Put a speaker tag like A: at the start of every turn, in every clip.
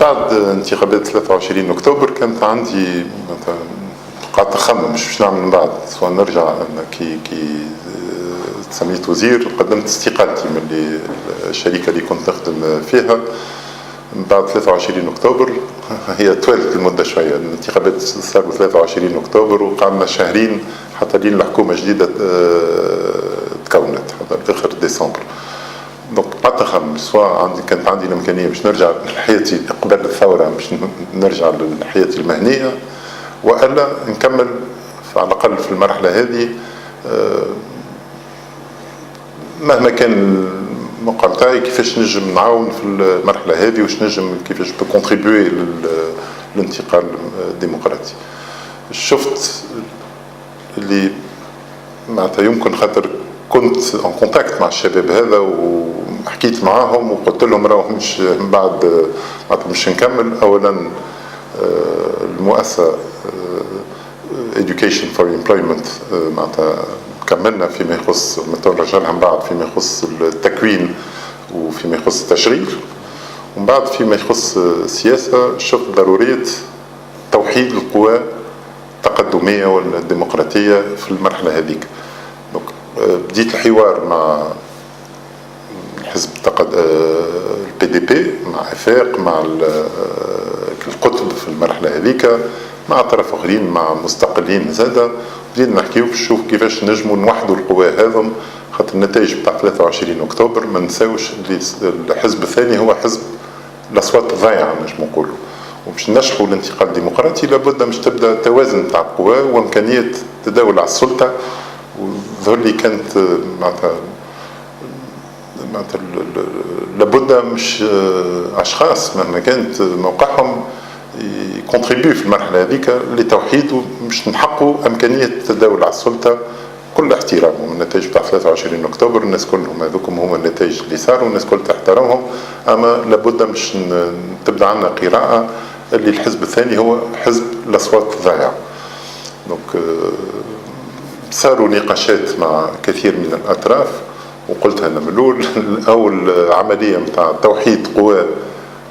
A: بعد انتخابات 23 أكتوبر كانت عندي قعدت أخمم مش باش نعمل من بعد، سواء نرجع كي تسميت وزير قدمت استقالتي من الشركة اللي كنت نخدم فيها من بعد 23 أكتوبر. هي طولت المدة شوية، الانتخابات صاروا 23 أكتوبر وقعدنا شهرين حتى لين الحكومة جديدة تكونت حتى آخر ديسمبر. دونك قعدت أخمم سواء كانت عندي الإمكانية باش نرجع لحياتي قبل الثورة، باش نرجع لحياتي المهنية، وإلا نكمل على الأقل في المرحلة هذه مهما كان الموقع بتاعي كيفاش نجم نعاون في المرحلة هذه وش نجم كيفاش بكونتريبيوي للانتقال الديمقراطي. شفت اللي معناتها يمكن خاطر كنت ان كونتاكت مع الشباب هذا وحكيت معاهم وقلت لهم راهو مش من بعد معناتها مش نكمل. اولا المؤسسة Education for Employment معناتها كملنا فيما يخص نرجعها من بعد فيما يخص التكوين وفيما يخص التشغيل، ومن بعد فيما يخص السياسة شفت ضرورية توحيد القوى التقدمية والديمقراطية في المرحلة هذيك. بديت الحوار مع الحزب البي دي بي، مع إفاق، مع القطب في المرحلة هذيك، مع طرف آخرين، مع مستقلين زادة. بدينا نحكيو نشوف كيفاش نجموا نوحدوا القوى هذم، خاطر النتائج بتاع 23 أكتوبر ما نساوش الحزب الثاني هو حزب الأصوات الضايعة نجموا نقولوا، وباش ننجحوا الانتقال الديمقراطي لابد مش تبدا توازن تاع القوى وإمكانية تداول على السلطة. وظهر لي كانت معناتها لابد مش أشخاص مهما كانت موقعهم يكونتريبيو في المرحلة هذيك لتوحيد ومش نحققوا إمكانية التداول على السلطة كل احترام. ومن النتائج بتاع 23 أكتوبر الناس كلهم هذوكم هما النتائج اللي صاروا والناس كل تحترمهم، أما لابد مش تبدأ عنا قراءة اللي الحزب الثاني هو حزب الأصوات الضائعة. دونك صاروا نقاشات مع كثير من الأطراف، وقلتها أنا من الأول أول عملية متاع توحيد قوى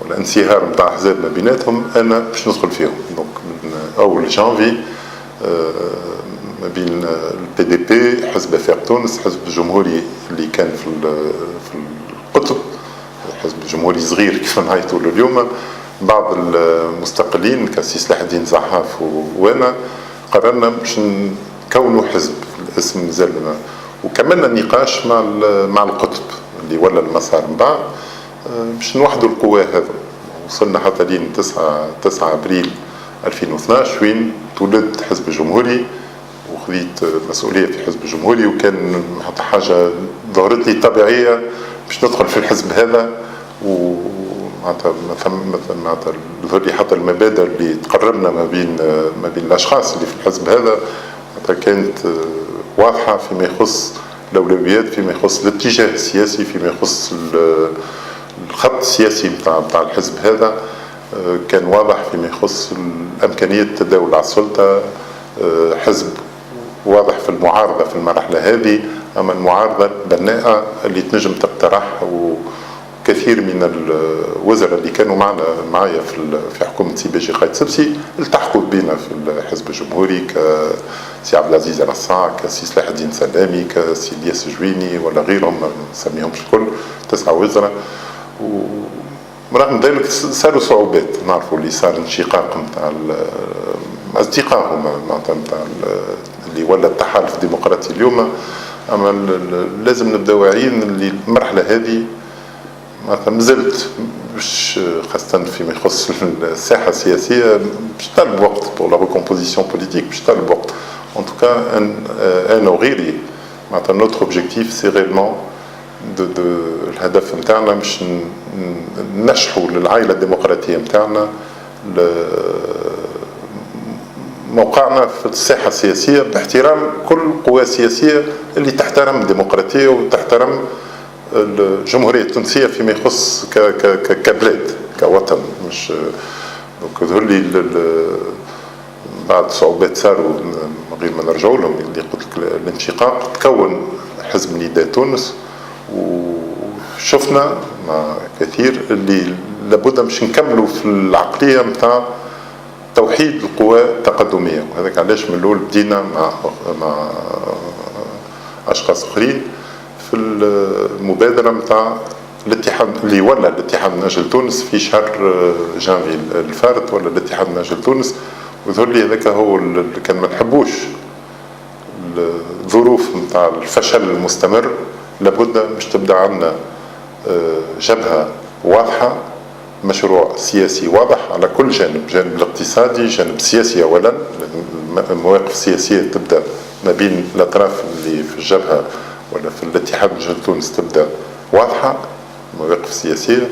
A: والانصهار متاع أحزاب ما بيناتهم أنا باش ندخل فيهم. دونك من أول جانفي ما بين البي دي بي، حزب إفاق تونس، حزب الجمهوري اللي كان في القطب، حزب الجمهوري صغير كيف نعيطوا له اليوم، بعض المستقلين كسي سلاح الدين زحاف وأنا قررنا باش نكونوا حزب الاسم زال، وكملنا النقاش مع القطب اللي ولا المسار من بعد باش نوحدوا القوى هذا. وصلنا حتى لين 9 أبريل 2012 وين تولد حزب الجمهوري وخذيت مسؤولية في حزب الجمهوري، وكان حتى حاجة ظهرت لي طبيعية باش ندخل في الحزب هذا. ومعناتها معناتها ظهر لي حتى المبادئ اللي تقربنا ما بين الأشخاص اللي في الحزب هذا كانت واضحة فيما يخص الأولويات، فيما يخص الاتجاه السياسي، فيما يخص الخط السياسي بتاع الحزب هذا كان واضح فيما يخص إمكانية التداول على السلطة. حزب واضح في المعارضة في المرحلة هذه، أما المعارضة البناءة اللي تنجم تقترح. وكثير من الوزراء اللي كانوا معايا في حكومة سي بي جي قايد سبسي التحقوا بينا في الحزب الجمهوري، كسي عبد العزيز الرصاع، كسي سلاح الدين سلامي، كسي الياس جويني ولا غيرهم ما نسميهمش الكل، 9 وزراء. ورغم ذلك صاروا صعوبات، نعرفوا اللي صار انشقاق نتاع اصدقائهم معناتها نتاع اللي ولا التحالف الديمقراطي اليوم. اما لازم نبدا واعيين اللي المرحله هذه معناتها مازلت مش خاصه فيما يخص الساحه السياسيه باش طالب وقت بور لا ريكومبوزيسيون بوليتيك، باش طالب وقت. ان توكا انا وغيري معناتها نوتر اوبجيكتيف سي ريلمون الهدف نتاعنا باش ننشحوا للعائله الديمقراطيه نتاعنا موقعنا في الساحه السياسيه باحترام كل القوى السياسيه اللي تحترم الديمقراطيه وتحترم الجمهوريه التونسيه فيما يخص كبلاد كوطن. مش دونك ظهر لي بعد صعوبات صاروا من غير ما نرجعوا لهم اللي قلت لك الانشقاق، تكون حزب نداء تونس، وشفنا مع كثير اللي لابد باش نكملوا في العقليه نتاع توحيد القوى التقدميه، وهذاك علاش من الاول بدينا مع اشخاص اخرين في المبادره نتاع الاتحاد اللي ولا الاتحاد من اجل تونس في شهر جانفي الفارط، ولا الاتحاد من اجل تونس. ويظهر لي هذاك هو اللي كان ما نحبوش الظروف نتاع الفشل المستمر، لابد باش تبدا عندنا جبهه واضحه، مشروع سياسي واضح على كل جانب، جانب الاقتصادي، جانب السياسي اولا، المواقف السياسيه تبدا ما بين الاطراف اللي في الجبهه ولا في الاتحاد من اجل تونس تبدا واضحه، مواقف سياسيه.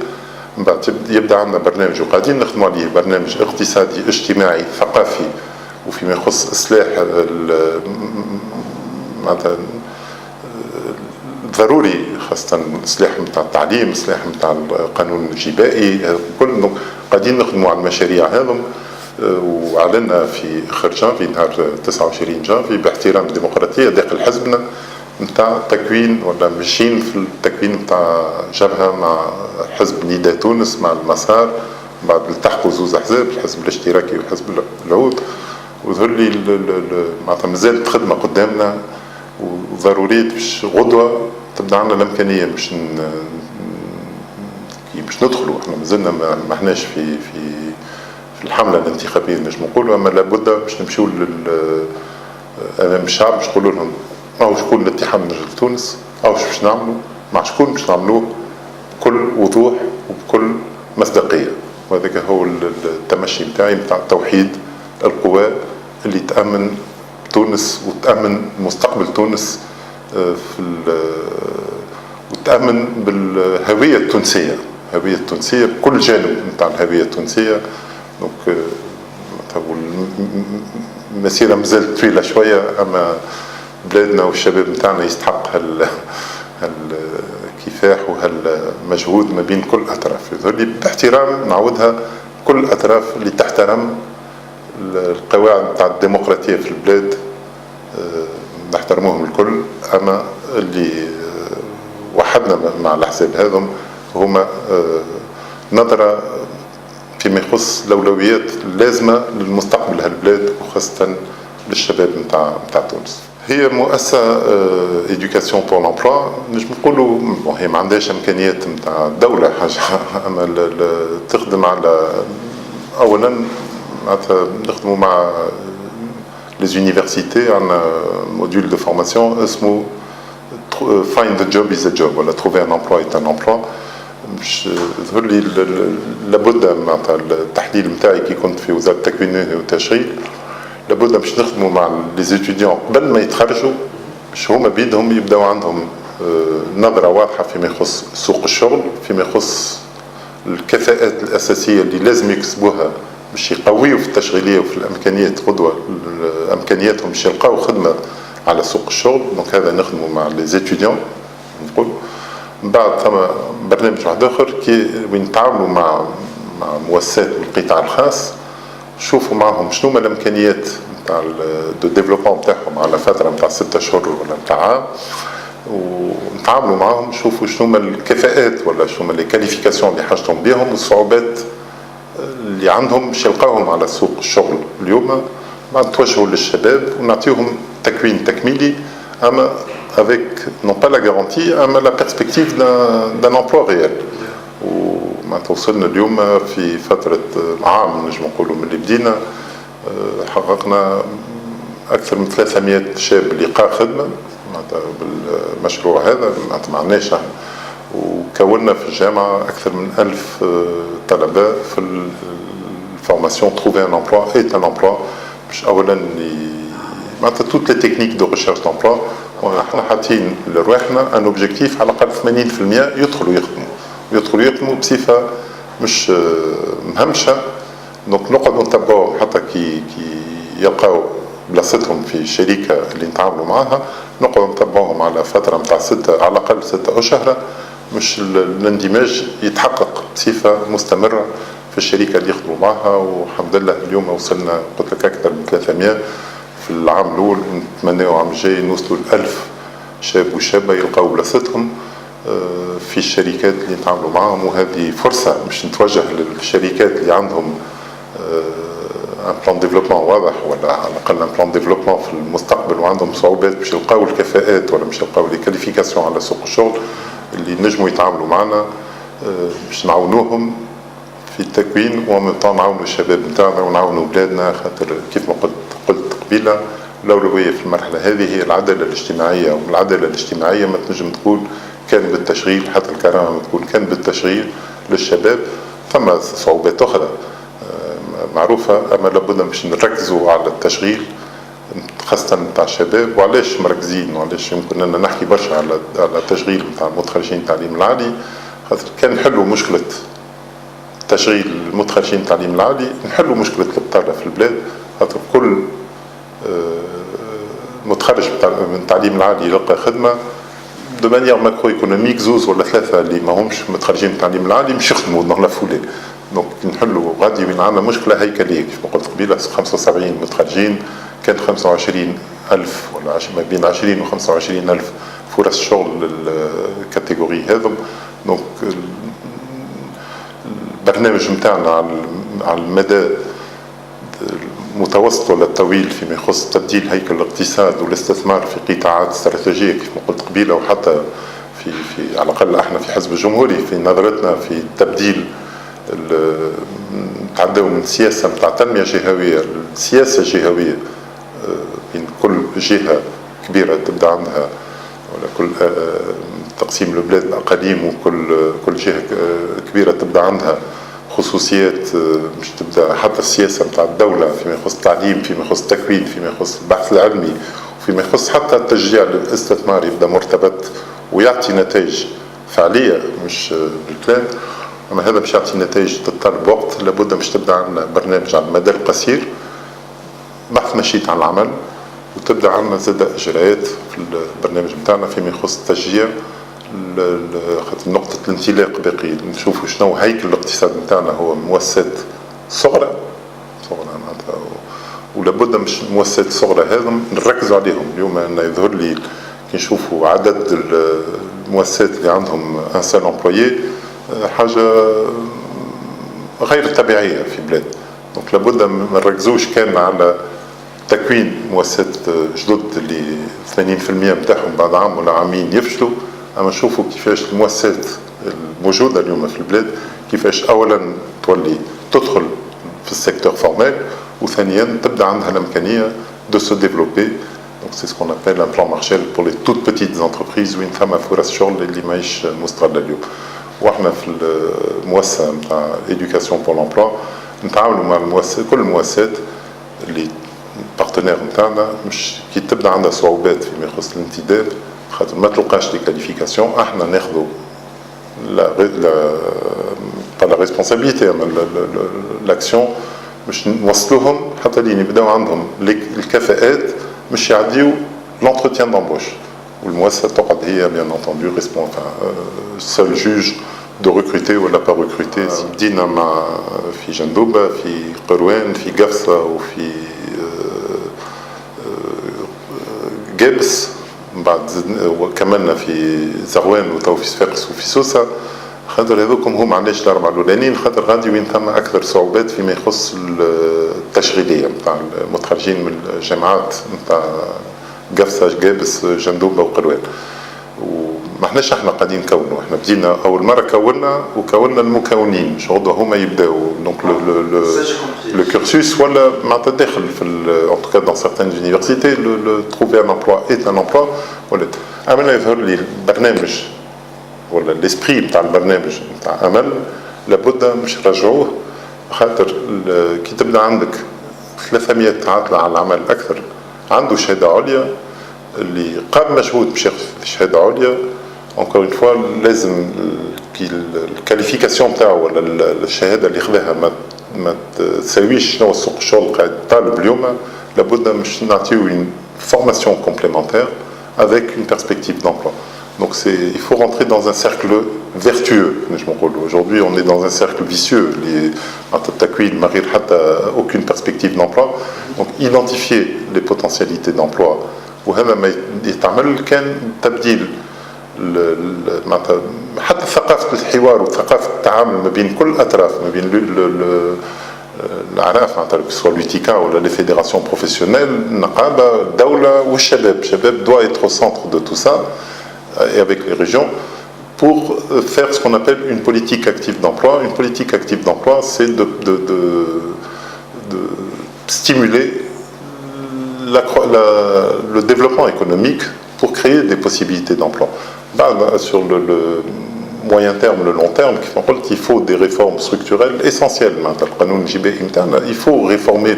A: من بعد يبدا عندنا برنامج وقاعدين نخدموا عليه، برنامج اقتصادي اجتماعي ثقافي، وفيما يخص اصلاح معناتها ضروري، خاصة إصلاح نتاع التعليم، إصلاح نتاع القانون الجبائي، كل قاعدين نخدموا على المشاريع هذم. وأعلنا في آخر جانفي نهار 29 جانفي باحترام الديمقراطية داخل حزبنا نتاع تكوين، ولا ماشيين في التكوين نتاع جبهة مع حزب نداء تونس مع المسار، بعد التحقوا زوز أحزاب، الحزب الاشتراكي والحزب العود. وظهر لي معناتها مازالت خدمة قدامنا، وضرورية باش غدوة تبدا عندنا الإمكانية باش ندخلوا. احنا مازلنا ما احناش في الحملة الانتخابية نجم نقولوا، أما لابد باش نمشيو أمام الشعب باش نقولوا لهم أو شكون الاتحاد من أجل تونس، أو باش نعملوا مع شكون باش نعملوه بكل وضوح وبكل مصداقية. وهذاك هو التمشي نتاعي نتاع توحيد القوى اللي تأمن تونس وتأمن مستقبل تونس وتأمن بالهوية التونسية، الهوية التونسية بكل جانب نتاع الهوية التونسية. دونك المسيرة مازالت طويلة شوية، أما بلادنا والشباب نتاعنا يستحق هالكفاح وهالمجهود ما بين كل الأطراف. يظهر لي باحترام نعودها كل الأطراف اللي تحترم القواعد نتاع الديمقراطية في البلاد، نحترموهم الكل. أما اللي وحدنا مع الأحزاب هذم هما نظرة فيما يخص الأولويات اللازمة للمستقبل هالبلاد، وخاصة للشباب نتاع تونس. هي مؤسسة إدوكاسيون بور لومبلوا، نجم نقولوا هي ما عندهاش إمكانيات نتاع الدولة حاجة، أما تخدم على أولا معناتها نخدموا مع les universités عندنا موديول دو فورماسيون اسمه find a job is a job، ولا trouver un emploi est un emploi. باش يظهر لي لابد معناتها التحليل نتاعي كي كنت في وزارة التكوين والتشغيل، لابد باش نخدموا مع لي زيتيديون قبل ما يتخرجوا، باش هما بيدهم يبداو عندهم نظرة واضحة فيما يخص سوق الشغل، فيما يخص الكفاءات الأساسية اللي لازم يكسبوها باش يقويوا في التشغيلية وفي الإمكانيات غدوة، إمكانياتهم باش يلقاو خدمة على سوق الشغل. دونك هذا نخدموا مع لي زيتيديون نقول. من بعد ثم برنامج واحد آخر وين نتعاملوا مع مؤسسات من القطاع الخاص، نشوفوا معهم شنو هما الإمكانيات نتاع دو ديفلوبمون نتاعهم على فترة نتاع 6 أشهر ولا نتاع عام، ونتعاملوا معهم نشوفوا شنو هما الكفاءات ولا شنو هما لي كاليفيكاسيون اللي حاجتهم بهم، والصعوبات اللي عندهم باش يلقاوهم على سوق الشغل اليوم. بعد توجهوا للشباب ونعطيهم تكوين تكميلي، اما avec non pas la garantie اما la perspective d'un emploi réel. وما توصلنا اليوم في فترة عام نجم نقولوا من اللي بدينا حققنا أكثر من 300 شاب لقاء خدمة بالمشروع هذا، ما عندناش. وكوننا في الجامعة أكثر من 1000 طلبة في الفورماسيون trouver un emploi est un emploi، باش أولا معناتها toutes les techniques de recherche d'emploi. احنا حاطين لرواحنا ان اوبجيكتيف على الاقل 80% يدخلوا يخدموا بصفه مش مهمشه. دونك نقعدوا نتبعوهم حتى كي يلقاو بلاصتهم في الشركه اللي نتعاملوا معاها، نقعدوا نتبعوهم على فتره نتاع على الاقل 6 أشهر، مش الاندماج يتحقق بصفه مستمره في الشركه اللي يخدموا معها. والحمد لله اليوم وصلنا قلت لك اكثر من 300 في العام الأول، ونتمنى العام الجاي نوصلوا ل1000 شاب وشابة يلقاو بلاصتهم في الشركات اللي نتعاملوا معهم، وهذه فرصة مش نتوجه للشركات اللي عندهم ان بلان ديفلوبمون واضح، ولا على الاقل ان بلان ديفلوبمون في المستقبل، وعندهم صعوبات باش يلقاو الكفاءات ولا باش يلقاو لي كاليفيكاسيون على سوق الشغل اللي نجموا يتعاملوا معنا، باش نعاونوهم في التكوين، ومن طبعا نعاونوا الشباب نتاعنا ونعاونوا بلادنا. خاطر كيف ما قلت قبيله، الأولوية في المرحلة هذه هي العدالة الاجتماعية، والعدالة الاجتماعية ما تنجم تكون كان بالتشغيل، حتى الكرامة ما تكون كان بالتشغيل للشباب. ثم صعوبات أخرى معروفة، أما لابد باش نركزوا على التشغيل خاصة نتاع الشباب. وعلاش مركزين، وعلاش يمكن أن نحكي برشا على التشغيل نتاع المتخرجين التعليم العالي؟ خاطر كان نحلوا مشكلة تشغيل المتخرجين التعليم العالي، نحلوا مشكلة البطالة في البلاد. خاطر كل متخرج من التعليم العالي يلقى خدمة دو مانيير ماكرو ايكونوميك، زوز ولا ثلاثة اللي ما همش متخرجين من التعليم العالي مش يخدموا دون لا فولي. دونك نحلوا غادي من عندنا مشكلة هيكلية كيف ما قلت قبيلة، 75 متخرجين كان 25,000 ولا ما بين 20 و 25,000 فرص شغل للكاتيجوري هذم. دونك البرنامج نتاعنا على المدى متوسط ولا الطويل فيما يخص تبديل هيكل الاقتصاد والاستثمار في قطاعات استراتيجية كيف ما قلت قبيلة، وحتى في على الأقل احنا في حزب الجمهوري في نظرتنا في تبديل نتعداو من سياسة نتاع تنمية جهوية لسياسة جهوية، بين كل جهة كبيرة تبدأ عندها ولا كل تقسيم البلاد الأقاليم، وكل جهة كبيرة تبدأ عندها خصوصيات مش تبدا حتى السياسه نتاع الدوله فيما يخص التعليم، فيما يخص التكوين، فيما يخص البحث العلمي، وفيما يخص حتى التشجيع للاستثمار يبدا مرتبط ويعطي نتائج فعليه مش بالكلام. اما هذا باش يعطي نتائج تتطلب وقت، لابد باش تبدا عندنا برنامج على المدى القصير، بحث نشيط عن العمل، وتبدا عندنا زاد اجراءات في البرنامج نتاعنا فيما يخص التشجيع خاطر نقطة الانطلاق باقي نشوفوا شنو هيكل الاقتصاد نتاعنا. هو مؤسسات صغرى معناتها، ولابد مش مؤسسات صغرى هذا نركزوا عليهم. اليوم أنا يظهر لي كي نشوفوا عدد المؤسسات اللي عندهم ان سول امبلويي حاجة غير طبيعية في بلاد. دونك لابد ما نركزوش كان على تكوين مؤسسات جدد اللي 80% نتاعهم بعد عام ولا عامين يفشلوا، اما نشوفوا كيفاش المؤسسات الموجوده اليوم في البلاد كيفاش اولا تولي تدخل في السيكتور فورمال، وثانيا تبدا عندها الامكانيه دو سو ديفلوبي. دونك سي سكون ابل ان بلان مارشال بور لي توت بيتيت انتربريز وين ثما فرص شغل اللي ماهيش مستغله اليوم. واحنا في المؤسسه نتاع ايدوكاسيون بور لومبلوا نتعاونوا مع المؤسسات، كل المؤسسات اللي بارتنير نتاعنا، مش كي تبدا عندها صعوبات فيما يخص الانتداب خاطر ما تلقاش لي كاليفيكاسيون، احنا ناخذوا لا ريسبونسابيلتي اما لاكسيون باش نوصلوهم حتى لين يبداو عندهم الكفاءات مش يعديو لونتروتيان دامبوش، والمؤسسه تقعد هي بيان انتوندو سول جوج دو ريكروتي ولا با ريكروتي. بدينا مع في جندوبه، في قروان، في قفصه، وفي جابس، بعد كملنا في زغوان وتو في صفاقس وفي سوسة. خاطر هذوكم هم علاش الأربعة الأولانيين، خاطر غادي وين ثم أكثر صعوبات فيما يخص التشغيلية نتاع المتخرجين من الجامعات نتاع قفصة، جابس، جندوبة وقروان. وما احناش احنا قاعدين نكونوا، احنا بدينا أول مرة كونا المكونين مش غدوة هما يبداو. دونك لو cursus ولا معناتها داخل في en tout cas dans certaines universités le trouver un emploi est un emploi. ولا عملنا يظهر لي البرنامج ولا الاسبري نتاع البرنامج نتاع امل لابد مش نرجعوه، خاطر كي تبدا عندك 300 عاطلة على العمل اكثر عنده شهادة عليا، اللي قام مجهود باش ياخذ شهادة عليا encore une fois لازم الكاليفيكاسيون نتاعو ولا الشهادة اللي خذاها ما تساويش شنو سوق الشغل قاعد طالب اليوم. لابد مش نعطيو une formation complémentaire avec une perspective d'emploi. Donc il faut rentrer dans un cercle vertueux. Aujourd'hui on est dans un cercle vicieux, aucune perspective d'emploi. Donc identifier les potentialités d'emploi وهذا ما يتعمل كان تبديل حتى حتى ثقافة الحوار وثقافة التعامل ما بين كل الأطراف ما بين الأعراف que ce soit l'UTICA ou les fédérations professionnelles, النقابة, الدولة والشباب. الشباب doit être au centre de tout ça et avec les régions pour faire ce qu'on appelle une politique active d'emploi. Une politique active d'emploi, c'est de stimuler le développement économique pour créer des possibilités d'emploi. Sur le moyen terme, le long terme, il faut des réformes structurelles essentielles. Il faut réformer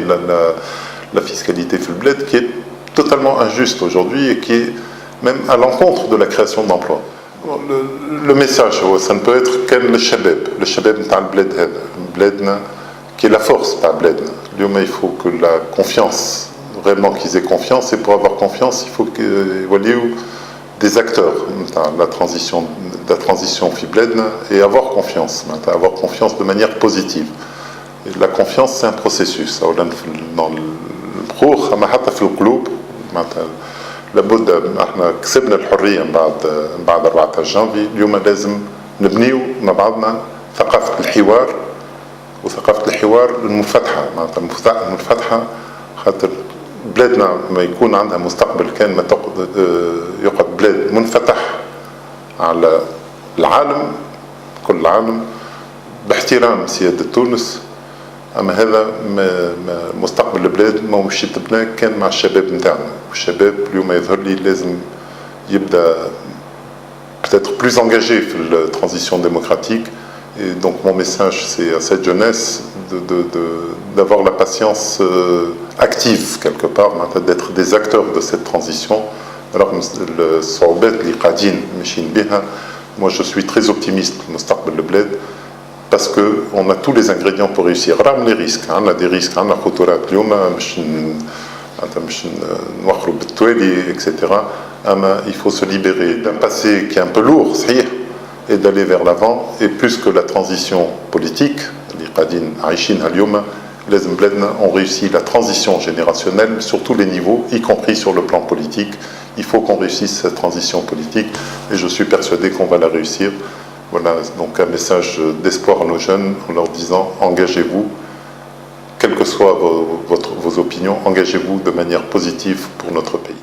A: la fiscalité Fulbled qui est totalement injuste aujourd'hui et qui est même à l'encontre de la création d'emplois. Le message, ça ne peut être que le shabab bledna, qui est la force, pas bledna. Il faut que la confiance, vraiment qu'ils aient confiance, et pour avoir confiance, il faut qu'il y ait des acteurs la transition fibledna et avoir confiance de manière positive. Et la confiance, c'est un processus. Dans le لابد احنا كسبنا الحريه بعد 14 جانفي. اليوم لازم نبنيو مع بعضنا ثقافه الحوار وثقافه الحوار المنفتحه معناتها منفتحه خاطر بلادنا ما يكون عندها مستقبل كان ما يقعد بلاد منفتح على العالم كل العالم باحترام سياده تونس. اما هذا مستقبل البلاد ما مش يتبنى كان مع الشباب نتاعنا. والشباب اليوم يظهر لي لازم يبدا peut-être plus engagé في la transition démocratique. Et donc mon message c'est à cette jeunesse d'avoir la patience active quelque part, d'être des acteurs de cette transition. Alors le صعوبات اللي قاعدين ماشيين بها, moi je suis très optimiste مستقبل البلاد parce qu'on a tous les ingrédients pour réussir. رغم les risques, on a des risques, on a خطورات اليوم مش نوخروا بالتوالي etc. أما il faut se libérer d'un passé qui est un peu lourd صحيح et d'aller vers l'avant. Et plus que la transition politique اللي قاعدين عايشينها اليوم, لازم بلادنا on réussit la transition générationnelle sur tous les niveaux, y compris sur le plan politique. Il faut qu'on réussisse cette transition politique et je suis persuadé qu'on va la réussir. Voilà, donc un message d'espoir à nos jeunes en leur disant engagez-vous, quelles que soient vos opinions, engagez-vous de manière positive pour notre pays.